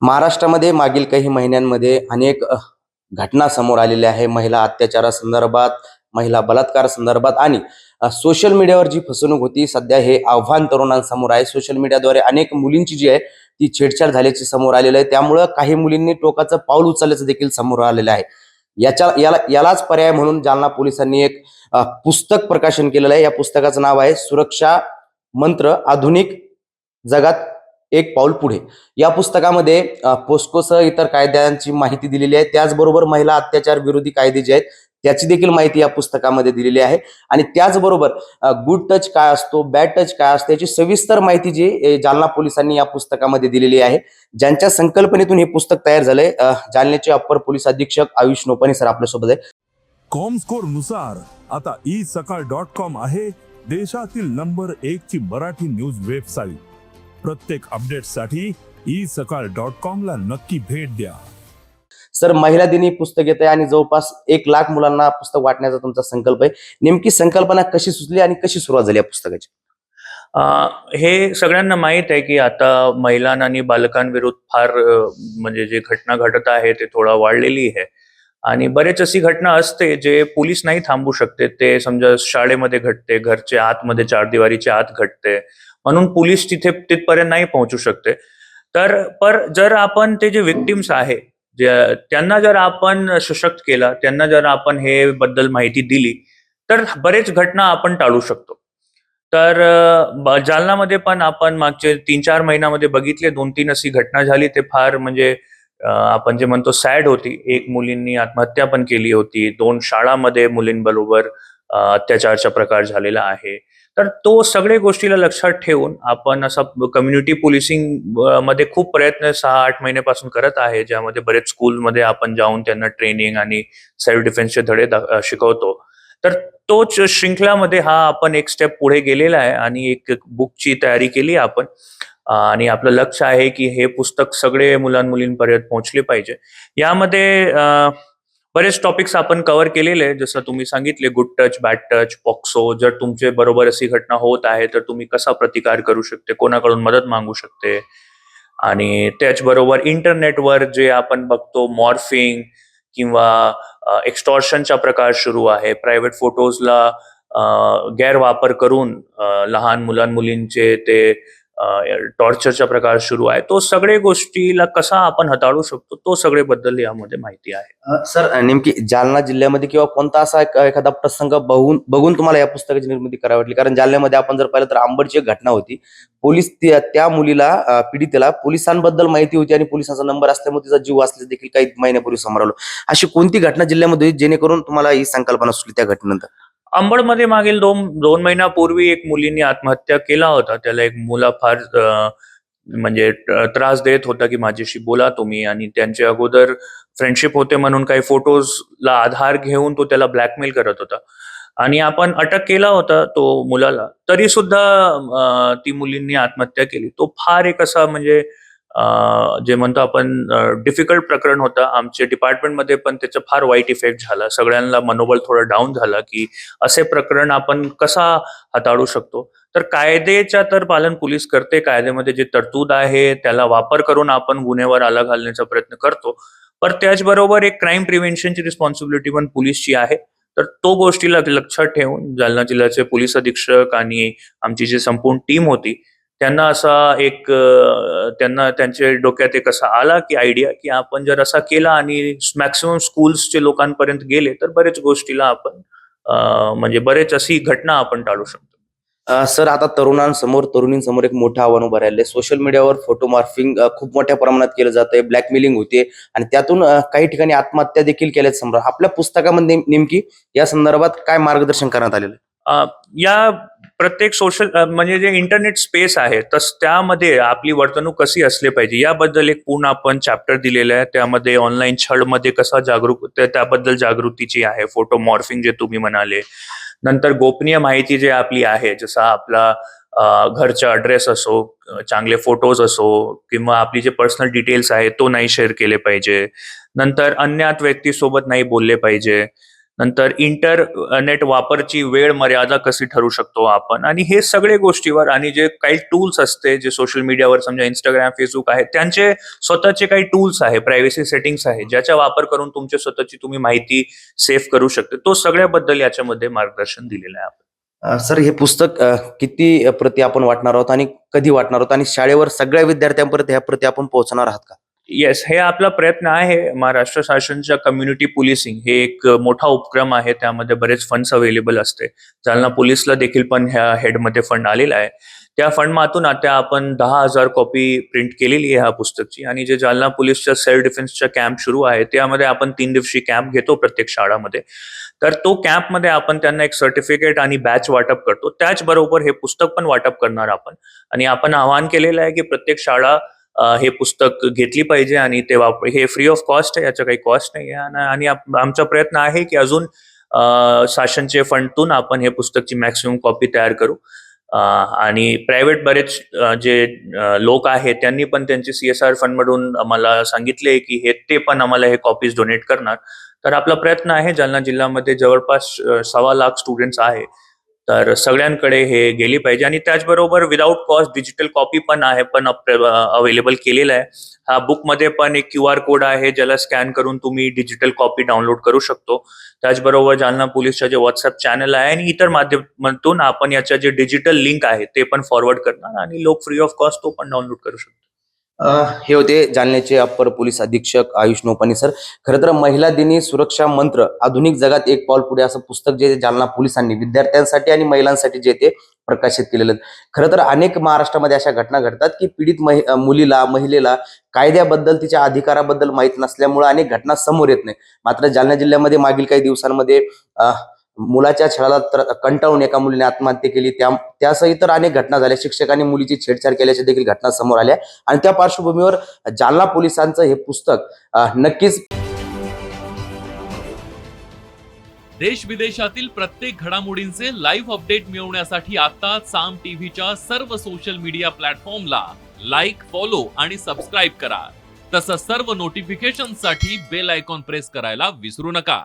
महाराष्ट्रामध्ये मागील काही महिन्यांमध्ये अनेक घटना समोर आलेल्या आहे. महिला अत्याचारासंदर्भात, महिला बलात्कार संदर्भात आणि सोशल मीडियावर जी फसवणूक होती, सध्या हे आव्हान तरुणांसमोर आहे. सोशल मीडियाद्वारे अनेक मुलींची जी आहे ती छेडछाड झाल्याची समोर आलेलं आहे. त्यामुळं काही मुलींनी टोकाचं पाऊल उचलल्याचं देखील समोर आलेलं आहे. यालाच पर्याय म्हणून जालना पोलिसांनी एक पुस्तक प्रकाशन केलेलं आहे. या पुस्तकाचं नाव आहे सुरक्षा मंत्र आधुनिक जगात एक पाऊल पुढे. या पुस्तकामध्ये पोस्कोसह इतर कायद्यांची माहिती दिलेली आहे. त्याचबरोबर महिला अत्याचार विरोधी कायदे जे आहेत त्याची देखील माहिती या पुस्तकामध्ये दिलेली आहे. आणि त्याचबरोबर गुड टच काय असतो, बॅड टच काय असतो याची सविस्तर माहिती जी जालना पोलिसांनी या पुस्तकामध्ये दिलेली आहे. ज्यांच्या संकल्पनेतून हे पुस्तक तयार झालंय, जालन्याचे अप्पर पोलीस अधीक्षक आयुष नोपाने सर आपल्यासोबत आहे. कॉमस्कोर नुसार आता isakal.com आहे देशातील नंबर 1 ची मराठी न्यूज वेबसाईट. प्रत्येक अपडेटसाठी isakal.com ला नक्की भेट द्या. सर, महिला दिनी पुस्तक येत आहे आणि जवळपास 1,00,000 मुलांना पुस्तक वाटण्याचा तुमचा संकल्प आहे. नेमकी संकल्पना कशी सुचली आणि कशी सुरुवात झाली या पुस्तकाची? हे सगळ्यांना माहीत आहे की आता महिलांना आणि बालकांविरुद्ध फार म्हणजे जे घटना घडत आहे ते थोडा वाढलेली आहे. आणि बरेच अशी घटना असते जे पोलीस नाही थांबू शकते. ते समजा शाळेमध्ये घडते, घरच्या आतमध्ये चारदिवारीच्या आत घडते, म्हणून पोलीस तिथपर्यंत नाही पोहोचू शकते. पर जर आपण ते जे विक्टिम्स आहे त्यांना जर आपण सशक्त केला, त्यांना जर आपण हे बद्दल माहिती दिली, तर बरेच घटना आपण टाळू शकतो. तर जालनामध्ये पण आपण मागचे 3-4 महिन्यामध्ये बघितले 2-3 अशी घटना झाली. ते फार म्हणजे आपण जे म्हणतो सॅड होती. एक मुलींनी आत्महत्या पण केली होती. 2 शाळांमध्ये मुलींबरोबर अत्याचारचा प्रकार झालेला आहे. तर तो सगळ्या गोष्टीला लक्षात ठेवून आपण असा कम्युनिटी पोलिसिंग मध्ये खूप प्रयत्न 6-8 महिन्यापासून करत आहे, ज्यामध्ये बरेच स्कूलमध्ये आपण जाऊन त्यांना ट्रेनिंग आणि सेल्फ डिफेन्सचे धडे शिकवतो. तर तोच श्रृंखलामध्ये हा आपण एक स्टेप पुढे गेलेला आहे आणि एक बुकची तयारी केली आपण. आणि आपलं लक्ष आहे की हे पुस्तक सगळे मुलांमुलींपर्यंत पोहोचले पाहिजे. यामध्ये बरेच टॉपिक्स आपण कव्हर केलेले, जसं तुम्ही सांगितले good touch, bad touch, POCSO. जर तुमचे बरोबर अशी घटना होत आहे तर तुम्ही कसा प्रतिकार करू शकते, कोणाकडून मदत मागू शकते. आणि त्याचबरोबर इंटरनेटवर जे आपण बघतो मॉर्फिंग किंवा एक्स्टॉर्शनचा प्रकार सुरू आहे. प्रायव्हेट फोटोजला गैरवापर करून लहान मुलांमुलींचे ते टॉर्चरचा प्रकार सुरू आहे. तो सगळे गोष्टीला कसा आपण हाताळू शकतो, तो सगळे बद्दल यामध्ये माहिती आहे. सर, नेमकी जालना जिल्ह्यामध्ये किंवा कोणता असा एखादा प्रसंग बघून तुम्हाला या पुस्तकाची निर्मिती करावी वाटली? कारण जालन्यामध्ये आपण जर पाहिलं तर आंबडची एक घटना होती. पोलीस त्या मुलीला, पीडितेला पोलिसांबद्दल माहिती होती आणि पोलिसांचा नंबर असल्यामुळे तिचा जीव वाचल्याचं देखील काही महिन्यापूर्वी समोर आलो. अशी कोणती घटना जिल्ह्यामध्ये होती जेणेकरून तुम्हाला ही संकल्पना सुचली त्या घटनेनंतर? अंबडमध्ये मागील 2 महिन्यापूर्वी एक मुलीने आत्महत्या केला होता. त्याला एक मुला फार म्हणजे त्रास देत होता की माझ्याशी बोला तुम्ही, आणि त्यांच्या अगोदर फ्रेंडशिप होते म्हणून काही फोटोजला आधार घेऊन तो त्याला ब्लॅकमेल करत होता. आणि आपण अटक केला होता तो मुलाला, तरी सुद्धा ती मुलींनी आत्महत्या केली. तो फार एक असा म्हणजे जे म्हणतो आपण डिफिकल्ट प्रकरण होतं. आमच्या डिपार्टमेंटमध्ये पण त्याचा फार वाईट इफेक्ट झाला. सगळ्यांना मनोबल थोडं डाऊन झालं की असे प्रकरण आपण कसा हाताळू शकतो. तर कायद्याच्या तर पालन पोलीस करते. कायद्यामध्ये जे तरतूद आहे त्याला वापर करून आपण गुन्ह्यावर आळा घालण्याचा प्रयत्न करतो. पण त्याचबरोबर एक क्राईम प्रिव्हेन्शनची रिस्पॉन्सिबिलिटी पण पोलीसची आहे. तर तो गोष्टीला लक्षात ठेवून जालना जिल्ह्याचे पोलीस अधीक्षक आणि आमची जी संपूर्ण टीम होती, त्यांना असा एक त्यांना त्यांच्या डोक्यात एक असा आला की आयडिया की आपण जर असा केला आणि मॅक्सिमम स्कूल्सचे लोकांपर्यंत गेले तर बरेच गोष्टीला आपण म्हणजे बरेच अशी घटना आपण टाळू शकतो. सर, आता तरुणींसमोर एक मोठं आव्हान उभं राहिलंय. सोशल मीडियावर फोटो मॉर्फिंग खूप मोठ्या प्रमाणात केलं जातंय, ब्लॅकमेलिंग होते आणि त्यातून काही ठिकाणी आत्महत्या देखील केल्यात समोर. आपल्या पुस्तकामध्ये नेमकी या संदर्भात काय मार्गदर्शन करण्यात आलेलं आहे? या प्रत्येक सोशल म्हणजे जे इंटरनेट स्पेस आहे तस त्यामध्ये आपली वर्तणूक कशी असली पाहिजे याबद्दल एक पूर्ण आपण चॅप्टर दिलेलं आहे. त्यामध्ये ऑनलाईन छळमध्ये कसा त्याबद्दल जागृतीची आहे. फोटो मॉर्फिंग जे तुम्ही म्हणाले, नंतर गोपनीय माहिती जे आपली आहे, जसा आपला घरचा ॲड्रेस असो, चांगले फोटोज असो किंवा आपली जे पर्सनल डिटेल्स आहे तो नाही शेअर केले पाहिजे. नंतर अज्ञात व्यक्तीसोबत नाही बोलले पाहिजे. नंतर इंटरनेट वापरची वेळ मर्यादा कशी ठरू शकतो आपण, आणि हे सगळे गोष्टीवर, आणि जे काही टूल्स असते जे सोशल मीडियावर समजा इंस्टाग्राम फेसबुक आहे त्यांचे स्वतःचे काही टूल्स आहे, प्रायव्हसी सेटिंग्स आहे, ज्याचा वापर करून तुमची स्वतःची तुम्ही माहिती सेव्ह करू शकते. तो सगळ्याबद्दल याच्यामध्ये मार्गदर्शन दिलेलं आहे आपण. सर हे पुस्तक किती प्रती आपण वाटणार आहोत आणि कधी वाटणार आहोत आणि शाळेवर सगळ्या विद्यार्थ्यांपर्यंत ह्या प्रती आपण पोहोचणार आहात का? येस, हे आपला प्रयत्न आहे. महाराष्ट्र शासनच्या कम्युनिटी पोलिसिंग हे एक मोठा उपक्रम आहे. त्यामध्ये बरेच फंड्स अवेलेबल असते. जालना पोलिसला देखील पण ह्या हेडमध्ये फंड आलेला आहे. त्या फंडमातून आता आपण 10,000 कॉपी प्रिंट केलेली आहे ह्या पुस्तकची. आणि जे जालना पोलिसच्या सेल्फ डिफेन्सच्या कॅम्प सुरू आहे त्यामध्ये आपण 3 दिवसीय कॅम्प घेतो प्रत्येक शाळामध्ये. तर तो कॅम्पमध्ये आपण त्यांना एक सर्टिफिकेट आणि बॅच वाटप करतो. त्याचबरोबर हे पुस्तक पण वाटप करणार आपण. आणि आपण आवाहन केलेलं आहे की प्रत्येक शाळा हे पुस्तक घेतली पाहिजे, आणि ते हे फ्री ऑफ कॉस्ट आहे, याचा काही कॉस्ट नाही आहे. आणि आमचा प्रयत्न आहे की अजून शासनचे फंडतून आपण हे पुस्तकची मॅक्सिमम कॉपी तयार करू. आणि प्रायव्हेट बरेच जे लोक आहेत त्यांनी पण त्यांचे CSR फंडमधून आम्हाला सांगितले की ते पण आम्हाला हे कॉपीज डोनेट करणार. तर आपला प्रयत्न आहे. जालना जिल्ह्यामध्ये जवळपास 1.25 लाख स्टुडंट्स आहे, तर सगळ्यांकडे हे गेली पाहिजे. आणि त्याचबरोबर विदाऊट कॉस्ट डिजिटल कॉपी पण आहे, पण अवेलेबल केलेला आहे. हा बुकमध्ये पण एक QR कोड आहे, ज्याला स्कॅन करून तुम्ही डिजिटल कॉपी डाउनलोड करू शकतो. त्याचबरोबर जालना पोलीसच्या जे व्हॉट्सअप चॅनल आहे आणि इतर माध्यमातून आपण याच्या जे डिजिटल लिंक आहे ते पण फॉरवर्ड करणार, आणि लोक फ्री ऑफ कॉस्ट तो पण डाउनलोड करू शकतो. हे होते जालन्याचे अप्पर पोलीस अधीक्षक आयुष नोपानी सर. खरं तर महिला दिनी सुरक्षा मंत्र आधुनिक जगात एक पाऊल पुढे असं पुस्तक जे जालना पोलिसांनी विद्यार्थ्यांसाठी आणि महिलांसाठी जे ते प्रकाशित केलेलं. खरं तर अनेक महाराष्ट्रामध्ये अशा घटना घडतात की पीडित महिलेला कायद्याबद्दल तिच्या अधिकाराबद्दल माहीत नसल्यामुळे अनेक घटना समोर येत नाही. मात्र जालना जिल्ह्यामध्ये मागील काही दिवसांमध्ये मुलाच्या छळाला कंटाळून एका मुलीने आत्महत्या केली. त्यासह इतर अनेक घटना झाल्या. शिक्षकांनी मुलीची छेडछाड केल्याच्या देखील घटना समोर आल्या. आणि त्या पार्श्वभूमीवर जालना पोलिसांचं हे पुस्तक नक्कीच देश विदेशातील प्रत्येक घडामोडींचे लाईव्ह अपडेट मिळवण्यासाठी आता साम टीव्हीच्या सर्व सोशल मीडिया प्लॅटफॉर्मला लाईक, फॉलो आणि सबस्क्राईब करा. तसंच सर्व नोटिफिकेशनसाठी बेल आयकॉन प्रेस करायला विसरू नका.